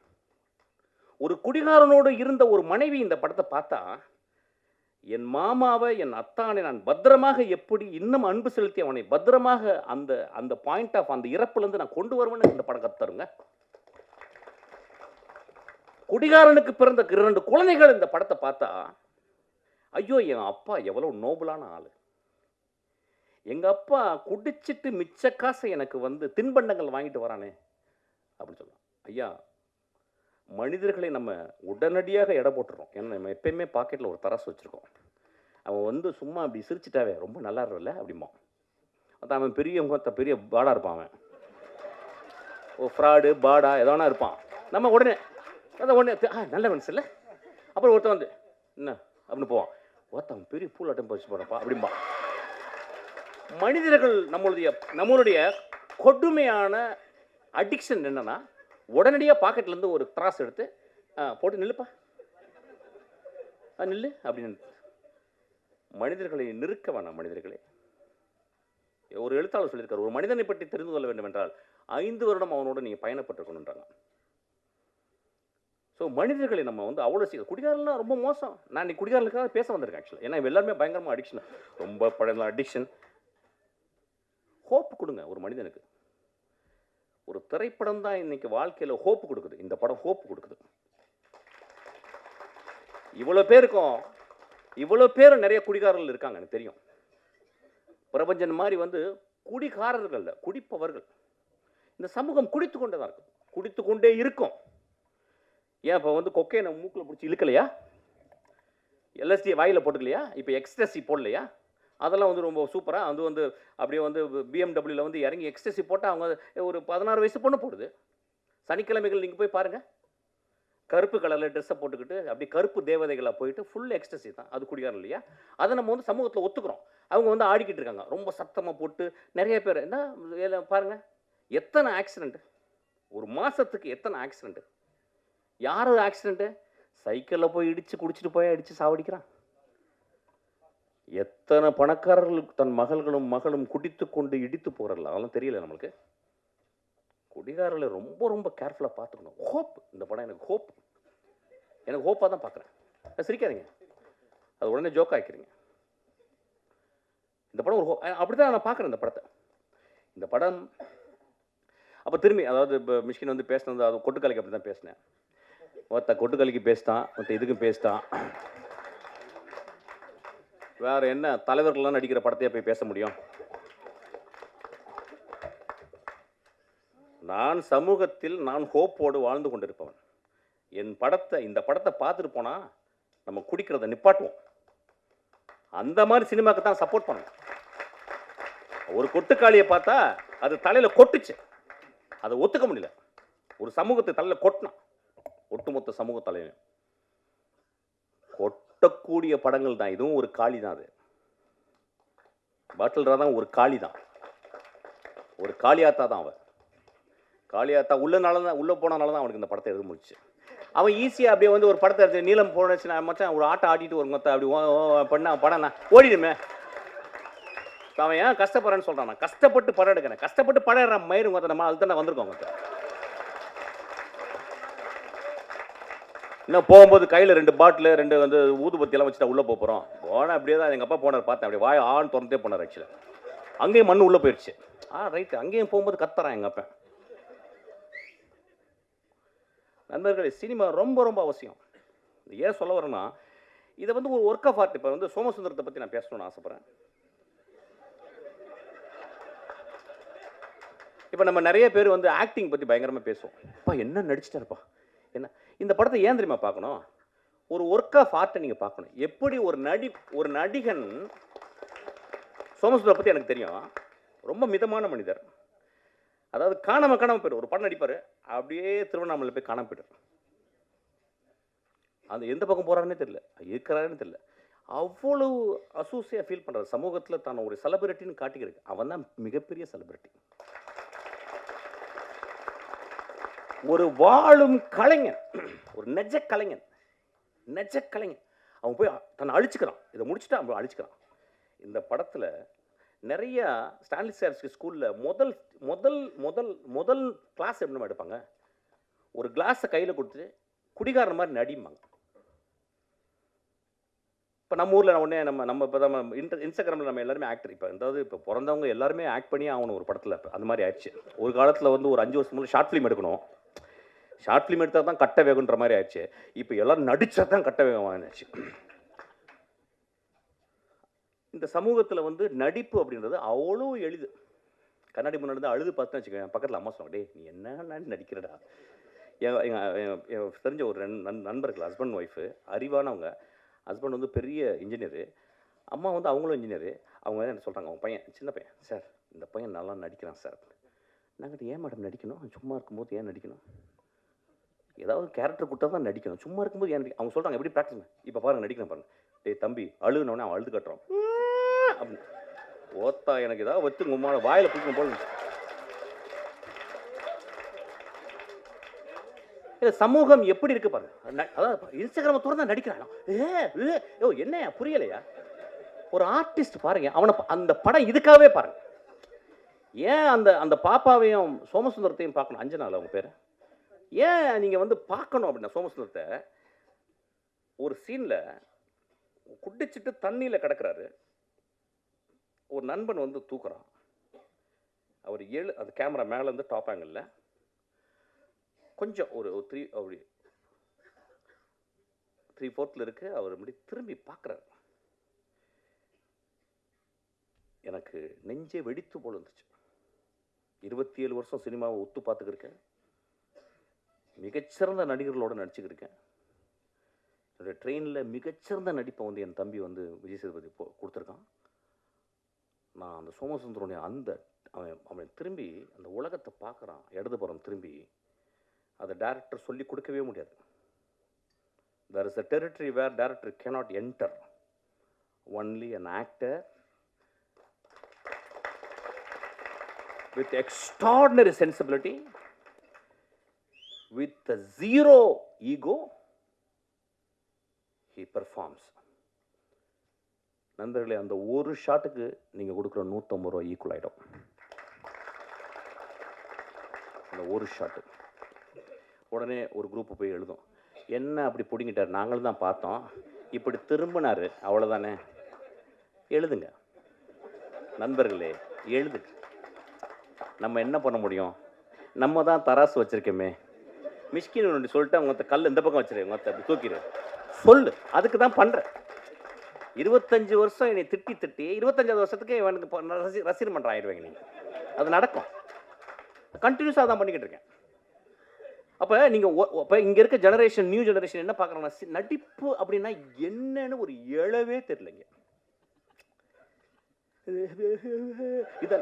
Speaker 2: ஒரு குடிகாரனோடு இருந்த ஒரு மனைவி இந்த படத்தை பார்த்தா, என் மாமாவை, என் அத்தானை நான் பத்திரமாக எப்படி இன்னும் அன்பு செலுத்தி அவனை பத்திரமாக அந்த பாயிண்ட் ஆஃப் அந்த இறப்புலேருந்து நான் கொண்டு வருவேன்னு இந்த படம் கற்றுத்தருங்க. குடிகாரனுக்கு பிறந்த 2 குழந்தைகள் இந்த படத்தை பார்த்தா, ஐயோ என் அப்பா எவ்வளோ நோபலான ஆள், எங்கள் அப்பா குடிச்சிட்டு மிச்ச காசை எனக்கு வந்து தின்பண்டங்கள் வாங்கிட்டு வரானே அப்படின்னு சொல்லலாம். ஐயா, மனிதர்களை நம்ம உடனடியாக எடை போட்டுறோம். ஏன்னா நம்ம எப்பயுமே பாக்கெட்டில் ஒரு தராசு வச்சுருக்கோம். அவன் வந்து சும்மா அப்படி சிரிச்சிட்டாவே ரொம்ப நல்லா இருக்கல அப்படிமா. அதான் அவன் பெரிய பாடா இருப்பான். அவன் ஃப்ராடு பாடா எதோனா இருப்பான். நம்ம உடனே நல்ல மனசு இல்லை. அப்புறம் ஒருத்தன் வந்து என்ன அப்படின்னு போவான். ஒருத்தன் பெரிய பூல் அட்டம் பறிச்சு போறப்பா அப்படிம்பா. மனிதர்கள் நம்மளுடைய கொடுமையான அடிக்ஷன் என்னன்னா, உடனடியாக பாக்கெட்லேருந்து ஒரு த்ராஸ் எடுத்து போட்டு நில்லுப்பா, நில்லு அப்படின்னு. மனிதர்களை நிறுக்க வேணாம். மனிதர்களே, ஒரு எழுத்தாளர் சொல்லியிருக்காரு, ஒரு மனிதனை பற்றி தெரிந்து கொள்ள வேண்டும் என்றால் 5 வருடம் அவனோட நீங்கள் பயணப்பட்டிருக்கணுன்றாங்க. ஸோ மனிதர்களை நம்ம வந்து அவ்வளோ சீக்கிரம், குடிகாரலாம் ரொம்ப மோசம். நான் இன்னைக்கு குடிகாரர்களுக்காக பேச வந்திருக்கேன் ஆக்சுவலாக. ஏன்னா எல்லாருமே பயங்கரமாக அடிக்ஷன், ரொம்ப பழைய அடிக்ஷன். ஹோப் கொடுங்க ஒரு மனிதனுக்கு. ஒரு திரைப்படம் தான் இன்னைக்கு வாழ்க்கையில் ஹோப் கொடுக்குது. இந்த படம் ஹோப் கொடுக்குது. இவ்வளோ பேர் நிறைய குடிகாரர்கள் இருக்காங்க எனக்கு தெரியும். பிரபஞ்சன் மாதிரி வந்து குடிகாரர்கள், குடிப்பவர்கள். இந்த சமூகம் குடித்து கொண்டே தான் இருக்கும், குடித்து கொண்டே இருக்கும். ஏன் இப்போ வந்து கொக்கையை மூக்கில் பிடிச்சி இழுக்கலையா? எல்எஸ்டி வாயில் போட்டுக்கலையா? இப்போ எக்ஸ்ட்ரஸி போடலையா? அதெல்லாம் வந்து ரொம்ப சூப்பராக வந்து அப்படியே வந்து பிஎம்டபிள்யூவில் வந்து இறங்கி எக்ஸ்ட்ரஸி போட்டால் அவங்க ஒரு 16 வயசு பொண்ணு போடுது. சனிக்கிழமைகள் நீங்கள் போய் பாருங்கள். கருப்பு கலரில் ட்ரெஸ்ஸை போட்டுக்கிட்டு அப்படி கருப்பு தேவதைகளாக போயிட்டு ஃபுல் எக்ஸ்டசி தான், அது குடிகாரம் இல்லையா? அதை நம்ம வந்து சமூகத்தில் ஒத்துக்கிறோம். அவங்க வந்து ஆடிக்கிட்டு இருக்காங்க ரொம்ப சத்தமாக போட்டு. நிறைய பேர் என்ன பாருங்கள், எத்தனை ஆக்சிடெண்ட்டு ஒரு மாதத்துக்கு, எத்தனை ஆக்சிடெண்ட்டு. யார் ஆக்சிடெண்ட்டு? சைக்கிளில் போய் இடித்து குடிச்சிட்டு போய் அடித்து சாவடிக்கிறான். எத்தனை பணக்காரர்களுக்கு தன் மகள்களும் மகளும் குடித்து கொண்டு இடித்து போகிறல, அதெல்லாம் தெரியல நம்மளுக்கு. குடிகாரர்களை ரொம்ப ரொம்ப கேர்ஃபுல்லாக பார்த்துக்கணும். ஹோப், இந்த படம் எனக்கு ஹோப், எனக்கு ஹோப்பாக தான் பார்க்குறேன். சிரிக்காதீங்க, அது உடனே ஜோக் ஆக்கிக்கிறீங்க. இந்த படம் ஒரு அப்படி தான் நான் பார்க்குறேன் இந்த படத்தை. இந்த படம் அப்போ திரும்பி, அதாவது இப்போ மிஷ்கின் வந்து பேசினது, அது கொட்டுக்கலைக்கு அப்படி தான் பேசினேன். ஒருத்த கொட்டுக்கலைக்கு பேசிட்டான், ஒருத்த இதுக்கும் பேசிட்டான். வேறு என்ன தலைவர்கள்லாம் நடிக்கிற படத்தையே போய் பேச முடியும்? நான் சமூகத்தில் நான் ஹோப்போடு வாழ்ந்து கொண்டிருப்பவன். இந்த படத்தை பார்த்துட்டு போனால் நம்ம குடிக்கிறத நிப்பாட்டுவோம். அந்த மாதிரி சினிமாவுக்கு தான் சப்போர்ட் பண்ணணும். ஒரு கொட்டுக்காளியை பார்த்தா அது தலையில் கொட்டுச்சு, அதை ஒத்துக்க முடியல. ஒரு சமூகத்துக்கு தலையில் கொட்டினான், ஒட்டுமொத்த சமூக தலைவன். கொட்டக்கூடிய படங்கள் தான் இதுவும். ஒரு காளி தான் அது. பாட்டில் தான் ஒரு காளி தான், ஒரு காளியாத்தா தான். அவன் காளியாத்தா உள்ளே போனனால தான் அவனுக்கு இந்த படத்தை எழுத முடிச்சு. அவன் ஈஸியாக அப்படியே வந்து ஒரு படத்தை எடுத்து நீளம் போனச்சுன்னா மச்சான் ஒரு ஆட்டை ஆட்டிட்டு ஒரு மொத்த அப்படி பண்ண படம் ஓடிடுமே. அவன் ஏன் கஷ்டப்படுறேன்னு சொல்கிறான். நான் கஷ்டப்பட்டு படம் எடுக்கிறேன், கஷ்டப்பட்டு படம் எடுறேன் மயிறு மொத்த. நம்ம அது தானே வந்திருக்கோம். இன்னும் போகும்போது கையில் 2 பாட்டில் 2 வந்து ஊதுபத்தியெல்லாம் வச்சுட்டா உள்ளே போகிறோம். போனால் அப்படியே தான் எங்கள் அப்பா போனார், பார்த்தேன். அப்படியே வாய் ஆண் திறந்தே போனார். ஆக்சுவலாக அங்கேயும் மண் உள்ளே போயிடுச்சு. ரைட்டு, அங்கேயும் போகும்போது கத்துறான் எங்கள் அப்பா. நண்பர்களே, சினிமா ரொம்ப ரொம்ப அவசியம். ஏன் சொல்ல வரேன்னா, இதை வந்து ஒரு ஒர்க் ஆஃப் ஆர்ட். இப்போ வந்து சோமசுந்தரத்தை பற்றி நான் பேசணும்னு ஆசைப்பட்றேன். இப்போ நம்ம நிறைய பேர் வந்து ஆக்டிங் பற்றி பயங்கரமாக பேசுவோம். அப்பா என்ன நடிச்சிட்டாருப்பா என்ன. இந்த படத்தை ஏன் தெரியுமா பார்க்கணும்? ஒரு ஒர்க் ஆஃப் ஆர்ட்டை நீங்கள் பார்க்கணும். எப்படி ஒரு நடிகன், சோமசுந்தரம் பற்றி எனக்கு தெரியும், ரொம்ப மிதமான மனிதர். அதாவது காணாமல் போய்டும். ஒரு படம் நடிப்பார், அப்படியே திருவண்ணாமலை போய் காணாமல் போய்டும். அது எந்த பக்கம் போகிறாருன்னே தெரியல, இருக்கிறாருன்னு தெரியல. அவ்வளவு அசூசியாக ஃபீல் பண்ணுறாரு. சமூகத்தில் தான் ஒரு செலிபிரிட்டின்னு காட்டிக்கிறது. அவன் தான் மிகப்பெரிய செலிபிரிட்டி. ஒரு வாழும் கலைஞன், ஒரு நெஜ கலைஞன். அவன் போய் தன்னை அழிச்சுக்கிறான். இதை முடிச்சுட்டு அவன் அழிச்சுக்கிறான். இந்த படத்தில் நிறைய ஸ்டான்லிஸ்டார்ஸ்கி ஸ்கூலில் முதல் முதல் முதல் முதல் கிளாஸ் எப்படி எடுப்பாங்க? ஒரு கிளாஸை கையில் கொடுத்துட்டு குடிகாரன் மாதிரி நடிம்பாங்க. இப்போ நம்ம ஊரில் உடனே நம்ம இப்போ தான் இன்ஸ்டாகிராமில் நம்ம எல்லாருமே ஆக்டர். இப்போ பிறந்தவங்க எல்லாருமே ஆக்ட் பண்ணி ஆகணும் ஒரு படத்தில். இப்போ அந்த மாதிரி ஆயிடுச்சு. ஒரு காலத்தில் வந்து ஒரு 5 வருஷம் ஷார்ட் ஃபிலிம் எடுக்கணும். ஷார்ட் ஃபிலிம் எடுத்தால் தான் கட்ட வேகுன்ற மாதிரி ஆயிடுச்சு. இப்போ எல்லோரும் நடித்தா தான் கட்ட வேகம் ஆயிடுச்சு. இந்த சமூகத்தில் வந்து நடிப்பு அப்படின்றது அவ்வளோ எளிது. கண்ணாடி முன்னாடி தான் அழுது பார்த்துன்னு வச்சுக்கோங்க. பக்கத்தில் அம்மா சொன்னாங்க, டேய் நீ என்ன நடிக்கிறடா. எங்கள் தெரிஞ்ச ஒரு நண்பர்கள், ஹஸ்பண்ட் ஒய்ஃபு, அறிவானவங்க. ஹஸ்பண்ட் வந்து பெரிய இன்ஜினியரு, அம்மா வந்து அவங்களும் இன்ஜினியரு. அவங்க என்ன சொல்கிறாங்க, அவங்க பையன் சின்ன பையன், சார் இந்த பையன் நல்லா நடிக்கிறான் சார். நாங்கள் ஏன் மேடம் நடிக்கணும்? சும்மா இருக்கும்போது ஏன் நடிக்கணும்? ஏதாவது கேரக்டர் கொடுத்தா தான் நடிக்கணும், சும்மா இருக்கும்போது ஏன் அவங்க சொல்கிறாங்க. எப்படி ப்ராக்டிஸ்? இப்போ பாருங்கள் நடிக்கிறேன் பாருங்கள். டேய் தம்பி அழுகுனோடனே அவன் அழுது கட்டுறான் அப்படின்னு. ஓத்தா எனக்கு ஏதாவது வச்சு உம்மான வாயில் பிடிக்கணும் போல. இல்லை சமூகம் எப்படி இருக்கு பாருங்க. அதாவது இன்ஸ்டாகிராமை திறந்தா நடிக்கிறான். என்ன புரியலையா? ஒரு ஆர்டிஸ்ட் பாருங்க, அவனை அந்த படம் இதுக்காகவே பாருங்க. ஏன் அந்த பாப்பாவையும் சோமசுந்தரத்தையும் பார்க்கணும்? அஞ்சனால அவங்க பேர் ஏன் நீங்கள் வந்து பார்க்கணும் அப்படின்னா, சோமசுந்தரத்தை ஒரு சீனில் குடிச்சிட்டு தண்ணியில் கிடக்கிறாரு. ஒரு நண்பன் வந்து தூக்குறான். அவர் அந்த கேமரா மேலேருந்து டாப் ஆங்கிளில் கொஞ்சம் ஒரு 3/4 இருக்கு. அவர் இப்படி திரும்பி பார்க்குறாரு. எனக்கு நெஞ்சே வெடித்து போல இருந்துச்சு. 27 வருஷம் சினிமாவை ஒத்து பார்த்துக்கிருக்கேன். மிகச்சிறந்த நடிகர்களோடு நடிச்சுக்கிருக்கேன். என்னுடைய ட்ரெயினில் மிகச்சிறந்த நடிப்பை வந்து என் தம்பி வந்து விஜய் சேதுபதி கொடுத்துருக்கான். நான் அந்த சோமசுந்தரனுடைய அவன் திரும்பி அந்த உலகத்தை பார்க்குறான். இடதுபுறம் திரும்பி அதை டைரக்டர் சொல்லி கொடுக்கவே முடியாது. there is a territory where director cannot enter. Only an actor with extraordinary sensibility, with a zero ego, he performs. நண்பர்களே, அந்த ஒரு ஷாட்டுக்கு நீங்கள் கொடுக்குற 150 ரூபா ஈக்குவல் ஆகிடும். அந்த ஒரு ஷாட்டு உடனே ஒரு குரூப்பு போய் எழுதும், என்ன அப்படி பிடிங்கிட்டார், நாங்களும் தான் பார்த்தோம், இப்படி திரும்பினார், அவ்வளோதானே. எழுதுங்க நண்பர்களே, எழுதுங்க. நம்ம என்ன பண்ண முடியும்? நம்ம தான் தராசு வச்சுருக்கோமே. மிஷ்கின் ஒன்று சொல்லிட்டு அவங்க கல் இந்த பக்கம் வச்சுரு, உங்க அப்படி தூக்கிடு, சொல்லு. அதுக்கு தான் பண்ணுறேன். 25 வருஷம் என்னை திட்டி 25வது வருஷத்துக்கு இவனுக்கு ரசிகர் மன்றம் ஆயிடுவாங்க நீங்கள். அது நடக்கும். கண்டினியூஸாக தான் பண்ணிக்கிட்டு இருக்கேன். அப்போ நீங்கள் இப்போ இங்கே இருக்க ஜெனரேஷன், நியூ ஜெனரேஷன் என்ன பார்க்குறாங்கன்னா, நடிப்பு அப்படின்னா என்னன்னு ஒரு எழவே தெரியலைங்க. இது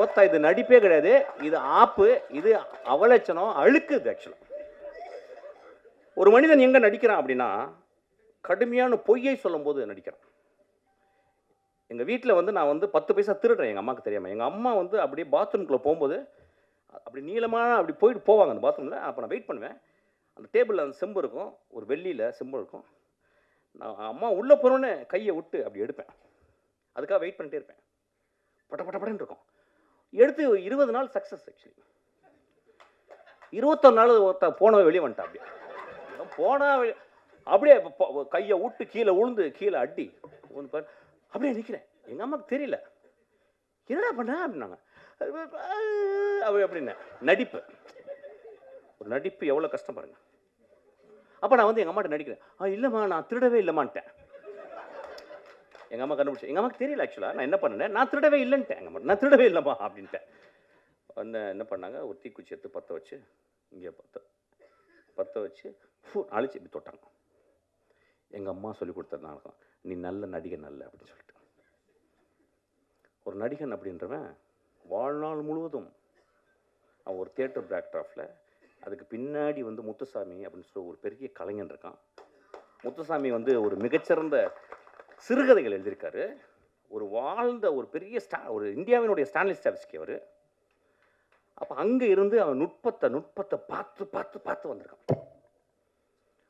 Speaker 2: ஓத்தா, இது நடிப்பே கிடையாது, இது ஆப்பு, இது அவலட்சணம், அழுக்குது. ஆக்சுவலாக ஒரு மனிதன் எங்கே நடிக்கிறான் அப்படின்னா, கடுமையான பொய்யை சொல்லும்போது நடிக்கிறான். எங்கள் வீட்டில் வந்து நான் வந்து 10 பைசா திருடுறேன் எங்கள் அம்மாவுக்கு தெரியாமல். எங்கள் அம்மா வந்து அப்படியே பாத்ரூம்குள்ளே போகும்போது அப்படி நீளமாக அப்படி போவாங்க அந்த பாத்ரூமில். அப்போ நான் வெயிட் பண்ணுவேன். அந்த டேபிளில் அந்த செம்பு இருக்கும், ஒரு வெள்ளியில் செம்பு இருக்கும். நான் அம்மா உள்ளே போகிறோன்னே கையை விட்டு அப்படி எடுப்பேன். அதுக்காக வெயிட் பண்ணிட்டே இருப்பேன். பட்டப்படன்னு இருக்கும். எடுத்து 20 நாள் சக்ஸஸ். ஆக்சுவலி 21 நாள் போனவன் வெளியே வந்துட்டான். அப்படியே போனால் அப்படியே கையை விட்டு கீழே உளுந்து கீழே அடி ஒன்று அப்படியே நிற்கிறேன். எங்கள் அம்மாவுக்கு தெரியல, என்னடா பண்ண அப்படின்னாங்க. அப்படின்னா நடிப்பு, ஒரு நடிப்பு எவ்வளோ கஷ்டம் பாருங்க. அப்போ நான் வந்து எங்கள் அம்மாட்ட நடிக்கிறேன். இல்லைம்மா நான் திருடவே இல்லைம்மான்ட்டேன். எங்கள் அம்மா கண்டுபிடிச்சேன். எங்கள் அம்மாவுக்கு தெரியல ஆக்சுவலாக நான் என்ன பண்ணேன். நான் திருடவே இல்லைன்ட்டேன். எங்கள் அம்மா நான் திருடவே இல்லைம்மா அப்படின்ட்டேன். வந்து என்ன பண்ணாங்க, ஒரு தீக்குச்சி எடுத்து பற்ற வச்சு, இங்கே பற்ற வச்சு அழிச்சு இப்படி தொட்டாங்க. எங்கள் அம்மா சொல்லி கொடுத்ததுனால நீ நல்ல நடிகன் நல்ல அப்படின்னு சொல்லிட்டு. ஒரு நடிகன் அப்படின்றவன் வாழ்நாள் முழுவதும் அவன் ஒரு தியேட்டர் பேக்ட்ராஃபில், அதுக்கு பின்னாடி வந்து முத்துசாமி அப்படின்னு சொல்லி ஒரு பெரிய கலைஞன் இருக்கான். முத்துசாமி வந்து ஒரு மிகச்சிறந்த சிறுகதைகள் எழுதியிருக்காரு. ஒரு வாழ்ந்த ஒரு பெரிய ஒரு இந்தியாவினுடைய ஸ்டான்லி ஸ்டாவிஸ்கி அவர். அப்போ அங்கே இருந்து அவன் நுட்பத்தை பார்த்து பார்த்து பார்த்து வந்திருக்கான்.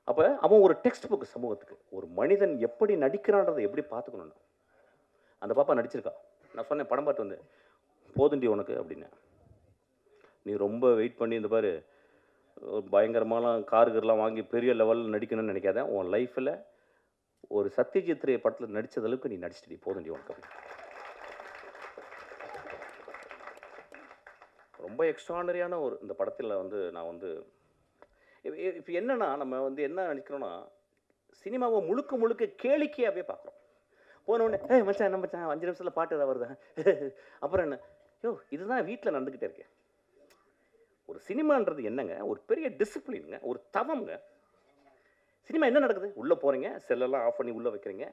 Speaker 2: அப்போ அவன் ஒரு டெக்ஸ்ட் புக் சமூகத்துக்கு. ஒரு மனிதன் எப்படி நடிக்கிறான்றதை எப்படி பார்த்துக்கணும்னு அந்த பாப்பா நடிச்சிருக்கா. நான் சொன்னேன், படம் பார்த்து வந்து போதுண்டி உனக்கு அப்படின்னு. நீ ரொம்ப வெயிட் பண்ணி இந்த பாரு பயங்கரமான காருகர்லாம் வாங்கி பெரிய லெவலில் நடிக்கணும்னு நினைக்காத. உன் லைஃப்பில் ஒரு சத்யஜித் ரே படத்தில் நடித்தது அளவுக்கு நீ நடிச்சிட்டு போதுண்டி உனக்கு. ரொம்ப எக்ஸ்ட்ரானரியான ஒரு இந்த படத்தில் வந்து நான் வந்து இப்போ என்னென்னா, நம்ம வந்து என்ன நினைக்கிறோன்னா, சினிமாவை முழுக்க கேளிக்கையாகவே பார்க்குறோம். போனோடனே மச்சான் என்ன மச்சான் 5 நிமிஷத்தில் பாட்டு ஏதாவது வருதா, அப்புறம் என்ன, இதுதான் வீட்டில் நடந்துக்கிட்டே இருக்கேன். ஒரு சினிமான்றது என்னங்க, ஒரு பெரிய டிசிப்ளினுங்க, ஒரு தவம்ங்க. சினிமா என்ன நடக்குது, உள்ளே போகிறீங்க, செல்லெல்லாம் ஆஃப் பண்ணி உள்ளே வைக்கிறீங்க.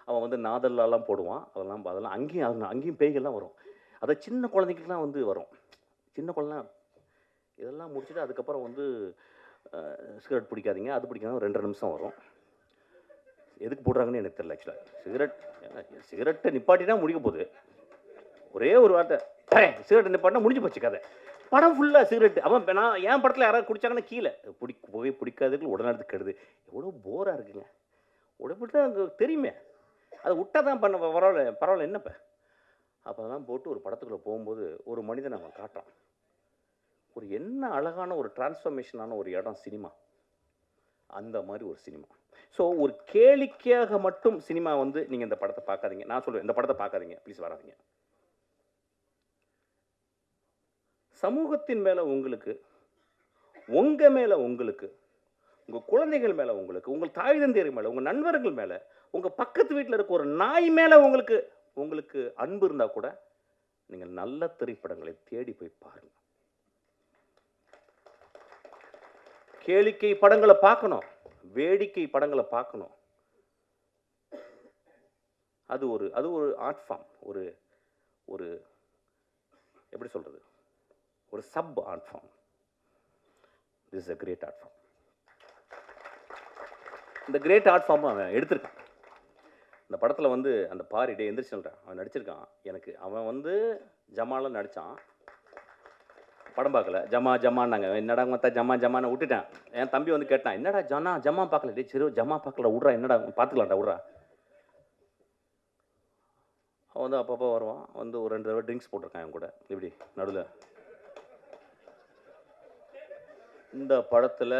Speaker 2: அவன் வந்து நாதல்லாம் போடுவான், அதெல்லாம் அங்கேயும் பேய்கள்லாம் வரும். அதை சின்ன குழந்தைங்களுக்குலாம் வந்து வரும். சின்ன குழந்தை இதெல்லாம் முடிச்சுட்டு அதுக்கப்புறம் வந்து சிகரெட் பிடிக்காதீங்க, அது பிடிக்காத 2 நிமிஷம் வரும். எதுக்கு போடுறாங்கன்னு எனக்கு தெரியல. ஆக்சுவலாக சிகரெட்டை நிப்பாட்டினா முடிக்க போகுது. ஒரே ஒரு வார்த்தை, சிகரெட்டை நிப்பாட்டினா முடிஞ்சு போச்சு கதை. படம் ஃபுல்லாக சிகரெட்டு. அவன் நான் என் படத்தில் யாராவது குடித்தாங்கன்னா கீழே புகை பிடிக்காதுக்கு உடனே கெடுது. எவ்வளோ போராக இருக்குங்க. உடம்புட்டு அங்கே தெரியுமே, அதை விட்டால் தான் பண்ண பரவாயில்ல என்னப்போ. அப்போ தான் போட்டு ஒரு படத்துக்குள்ளே போகும்போது ஒரு மனிதனை அவன் காட்டுறான். ஒரு என்ன அழகான ஒரு டிரான்ஸ்ஃபர்மேஷனான ஒரு இடம் சினிமா. அந்த மாதிரி ஒரு சினிமா. ஸோ ஒரு கேளிக்கையாக மட்டும் சினிமா வந்து நீங்கள் இந்த படத்தை பார்க்காதீங்க. நான் சொல்லுவேன், இந்த படத்தை பார்க்காதீங்க ப்ளீஸ், வராதிங்க. சமூகத்தின் மேலே உங்களுக்கு, உங்கள் மேலே உங்களுக்கு, உங்கள் குழந்தைகள் மேலே உங்களுக்கு, உங்கள் தாய் தந்தையர் மேலே, உங்கள் நண்பர்கள் மேலே, உங்கள் பக்கத்து வீட்டில் இருக்க ஒரு நாய் மேலே உங்களுக்கு அன்பு இருந்தால் கூட நீங்கள் நல்ல திரைப்படங்களை தேடி போய் பாருங்கள். கேளிக்கை படங்களை பார்க்கணும், வேடிக்கை படங்களை பார்க்கணும். அது ஒரு ஆர்ட் ஃபார்ம். ஒரு எப்படி சொல்கிறது, ஒரு sub art form. This is a great art form. இந்த கிரேட் ஆர்ட் ஃபார்ம் அவன் எடுத்திருக்கான். இந்த படத்தில் வந்து அந்த பாரி டே எந்திரிச்சு சொல்கிறேன், அவன் நடிச்சிருக்கான். எனக்கு அவன் வந்து ஜமாலாம் நடித்தான், படம் பார்க்கல. ஜமா ஜமான்னாங்க, என்னடா மொத்த ஜமா ஜமான்னு விட்டுட்டேன். என் தம்பி வந்து கேட்டான், என்னடா ஜமா பார்க்கல? டே சரி ஜமா பார்க்கல, விட்றா, என்னடா பார்த்துக்கலாம்டா, விட்றா. அவன் வந்து அப்பப்போ வருவான், வந்து ஒரு 2 தடவை ட்ரிங்க்ஸ் போட்டிருக்கான் என் கூட இப்படி நடுவில். இந்த படத்தில்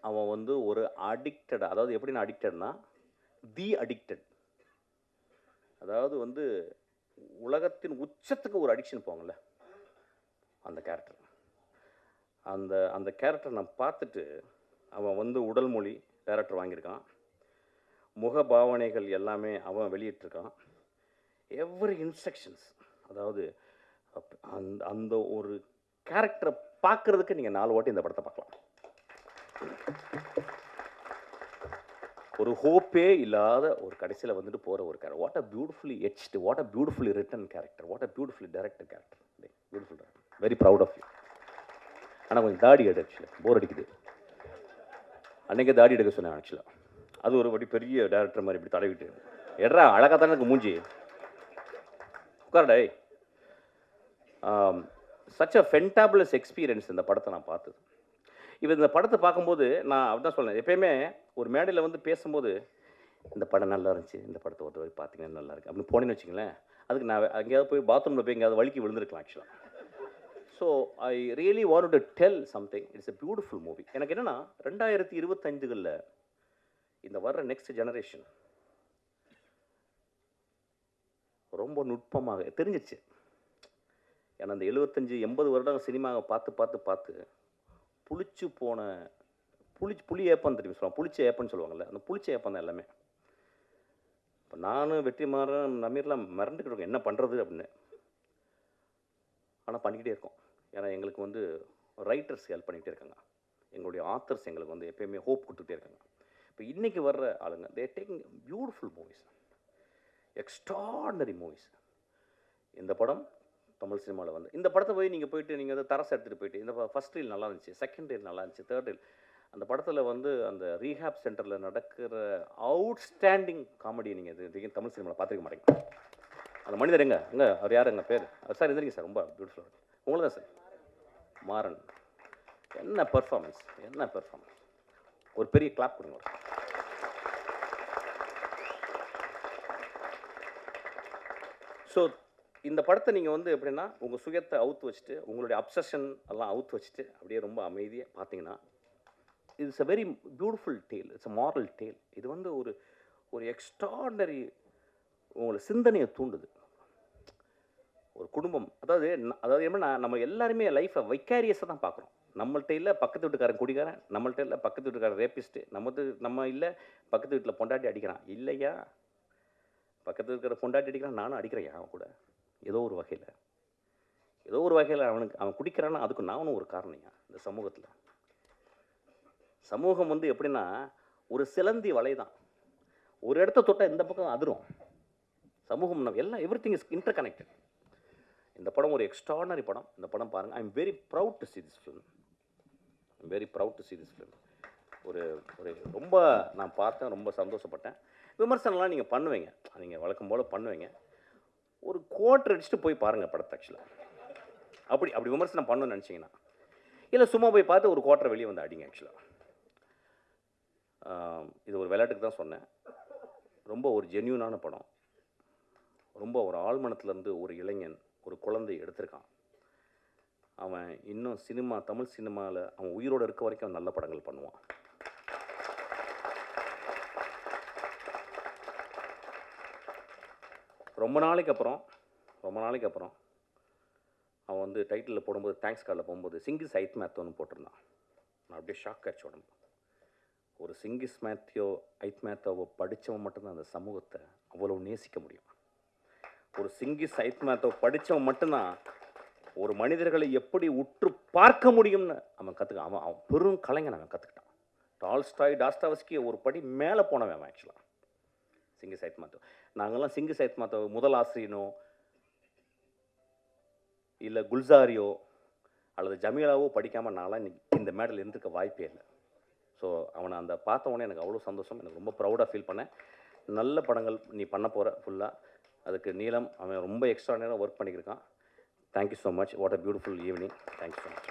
Speaker 2: அவன் வந்து ஒரு அடிக்டட், அதாவது எப்படின்னா அடிக்டட்னா தி அடிக்டட், அதாவது வந்து உலகத்தின் உச்சத்துக்கு ஒரு அடிக்ஷன் போங்கள்ல, அந்த கேரக்டர். அந்த கேரக்டர் நான் பார்த்துட்டு, அவன் வந்து உடல் மொழி டேரக்டர் வாங்கியிருக்கான், முக பாவனைகள் எல்லாமே அவன் வெளியிட்டிருக்கான், எவ்ரி இன்ஸ்ட்ரக்ஷன்ஸ், அதாவது அந்த அந்த ஒரு கேரக்டரை பார்க்குறதுக்கு நீங்கள் 4 வாட்டி இந்த படத்தை பார்க்கலாம். ஒரு ஹோப்பே இல்லாத ஒரு கடைசியில் வந்துட்டு போகிற ஒரு character. What a beautifully etched, what a beautifully written character, what a beautifully directed character. Beautiful director, very proud of you. ஆனால் கொஞ்சம் தாடி எடு, ஆக்சுவலாக போர் அடிக்குது. அன்றைக்கே தாடி எடுக்க சொன்னேன் ஆக்சுவலாக. அது ஒரு வாட்டி பெரிய டேரக்டர் மாதிரி இப்படி தடவிட்டு, எட்ரா அழகாக தானே எனக்கு மூஞ்சி, உட்காரடே. சச் அ ஃபென்டாபுலஸ் எக்ஸ்பீரியன்ஸ் இந்த படத்தை நான் பார்த்தது. இப்போ இந்த படத்தை பார்க்கும்போது நான் அப்படிதான் சொல்லேன், எப்பயுமே ஒரு மேடையில் வந்து பேசும்போது இந்த படம் நல்லா இருந்துச்சு, இந்த படத்தை ஒரு தடவை பார்த்தீங்கன்னா நல்லா இருக்குது அப்படின்னு போனேன்னு வச்சுங்களேன், அதுக்கு நான் எங்கேயாவது போய் பாத்ரூமில் போய் எங்கேயாவது வலிக்கு விழுந்திருக்கலாம் ஆக்சுவலாக. So I really want to tell something, it's a beautiful movie. எனக்கு என்னென்னா 2025களில் இந்த வர்ற நெக்ஸ்ட் ஜெனரேஷன் ரொம்ப நுட்பமாக தெரிஞ்சிச்சு. ஏன்னா அந்த 75-80 வருடம் சினிமாவை பார்த்து புளிச்சு போன புளி ஏப்பம் தெரியும் சொல்லுவாங்க, புளிச்ச ஏப்பம்னு சொல்லுவாங்கள்ல, அந்த புளிச்ச ஏப்பம் தான் எல்லாமே. இப்போ நானும் வெற்றிமாறன் நமீர்லாம் மறந்துக்கிட்டு இருக்கோம் என்ன பண்ணுறது அப்படின்னு. ஆனால் பண்ணிக்கிட்டே இருக்கோம். ஏன்னா எங்களுக்கு வந்து ரைட்டர்ஸ் ஹெல்ப் பண்ணிக்கிட்டே இருக்காங்க, எங்களுடைய ஆத்தர்ஸ் எங்களுக்கு வந்து எப்பயுமே ஹோப் கொடுத்துட்டே இருக்காங்க. இப்போ இன்றைக்கி வர்ற ஆளுங்க தே taking beautiful movies, extraordinary movies. இந்த படம் தமிழ் சினிமாவில் வந்து இந்த படத்தை போய் நீங்கள் போயிட்டு நீங்கள் வந்து தரசு எடுத்துகிட்டு போயிட்டு, இந்த ஃபஸ்ட் ரீல் நல்லா இருந்துச்சு, செகண்ட் ரீல் நல்லா இருந்துச்சு, தேர்ட் ரீல், அந்த படத்தில் வந்து அந்த ரீஹாப் சென்டரில் நடக்கிற அவுட்ஸ்டாண்டிங் காமெடி நீங்கள் இது தமிழ் சினிமாவில் பார்த்துருக்க மாட்டேங்க. அந்த மனிதர் எங்கே அவர் யார், எங்கள் பேர் சார் இருந்திருக்கீங்க சார், ரொம்ப பியூட்டிஃபுல்லாக இருக்குது உங்களுக்கு தான் சார். மாறன், என்ன பெர்ஃபார்மன்ஸ், என்ன பெர்ஃபார்மன்ஸ், ஒரு பெரிய கிளாப் கொடுங்க. ஸோ இந்த படத்தை நீங்கள் வந்து எப்படின்னா உங்கள் சுயத்தை அவுத்து வச்சுட்டு, உங்களுடைய அப்சஷன் எல்லாம் அவுத்து வச்சுட்டு அப்படியே ரொம்ப அமைதியாக பார்த்தீங்கன்னா, it's a very beautiful tale, it's a moral tale. இது வந்து ஒரு ஒரு எக்ஸ்ட்ராடனரி உங்களை சிந்தனையை தூண்டுது. ஒரு குடும்பம், அதாவது என்னன்னா நம்ம எல்லாருமே லைஃப்பை வைக்காரியஸாக தான் பார்க்குறோம். நம்மள்ட்ட இல்லை பக்கத்து வீட்டுக்காரன் குடிக்காரன், நம்மள்ட்ட இல்லை பக்கத்து வீட்டுக்காரன் ரேப்பிஸ்ட்டு, நம்ம இல்லை பக்கத்து வீட்டில் பொண்டாட்டி அடிக்கிறான், இல்லையா பக்கத்து இருக்கிற பொண்டாட்டி அடிக்கிறான், நானும் அடிக்கிறேன் அவன் கூட, ஏதோ ஒரு வகையில் அவன் குடிக்கிறான்னா அதுக்கு நானும் ஒரு காரணியா. இந்த சமூகம் வந்து எப்படின்னா ஒரு சிலந்தி வலை தான், ஒரு இடத்த தொட்டால் இந்த பக்கம் அதிரும். சமூகம் எல்லாம் எவ்ரிதிங் இஸ் இன்டர் கனெக்டட். இந்த படம் ஒரு எக்ஸ்ட்ராடனரி படம். இந்த படம் பாருங்கள். I am very proud to see this film. ஒரு ரொம்ப நான் பார்த்தேன், ரொம்ப சந்தோஷப்பட்டேன். விமர்சனம்லாம் நீங்கள் பண்ணுவீங்க, நீங்கள் வழக்கம் போல் பண்ணுவீங்க. ஒரு குவார்ட்டர் அடிச்சுட்டு போய் பாருங்கள் படத்தை. ஆக்சுவலாக அப்படி விமர்சனம் பண்ணணும்னு நினச்சிங்கன்னா, இல்லை சும்மா போய் பார்த்து ஒரு குவார்ட்டர் வெளியே வந்து அடிங்க. ஆக்சுவலாக இது ஒரு விளையாட்டுக்கு தான் சொன்னேன். ரொம்ப ஒரு ஜென்யூனான படம். ரொம்ப ஒரு ஆழ்மனத்துலேருந்து ஒரு இளைஞன், ஒரு குழந்தை எடுத்திருக்கான். அவன் இன்னும் தமிழ் சினிமாவில் அவன் உயிரோடு இருக்க வரைக்கும் அவன் நல்ல படங்கள் பண்ணுவான். ரொம்ப நாளைக்கு அப்புறம் அவன் வந்து டைட்டிலில் போடும்போது, தேங்க்ஸ் கார்டில் போகும்போது சிங்கிஸ் ஐத் மேத்தோன்னு போட்டிருந்தான். நான் அப்படியே ஷாக் ஆச்சு உடம்பு. ஒரு சிங்கிஸ் ஐத் மேத்தோவை படித்தவன் மட்டும்தான் அந்த சமூகத்தை அவ்வளோ நேசிக்க முடியும். ஒரு சிங்கிஸ் ஐத் மேத்தோவை படித்தவன் மட்டும்தான் ஒரு மனிதர்களை எப்படி உற்று பார்க்க முடியும்னு அவன் கற்றுக்கான். அவன் பெரும் கலைஞன். அவன் கற்றுக்கிட்டான். டால்ஸ்டாய், டாஸ்டாவஸ்கி ஒரு படி மேலே போனவன் அவன். ஆக்சுவலாக சிங்கிஸ் ஐத் மேத்தோ, நாங்கள்லாம் சிங்கிஸ் ஐத் மேத்தோ முதல் ஆசிரியனோ இல்லை குல்சாரியோ அல்லது ஜமீலாவோ படிக்காமல் நான்லாம் இந்த மேடையில் இருந்திருக்க வாய்ப்பே இல்லை. ஸோ அவனை அந்த பார்த்த உடனே எனக்கு அவ்வளோ சந்தோஷம், எனக்கு ரொம்ப ப்ரௌடாக ஃபீல் பண்ணேன். நல்ல படங்கள் நீ பண்ண போகிற ஃபுல்லாக. அதுக்கு நீலம் அவன் ரொம்ப எக்ஸ்ட்ரானரியாக ஒர்க் பண்ணியிருக்கான். Thank you so much. What a beautiful evening. Thank you so much.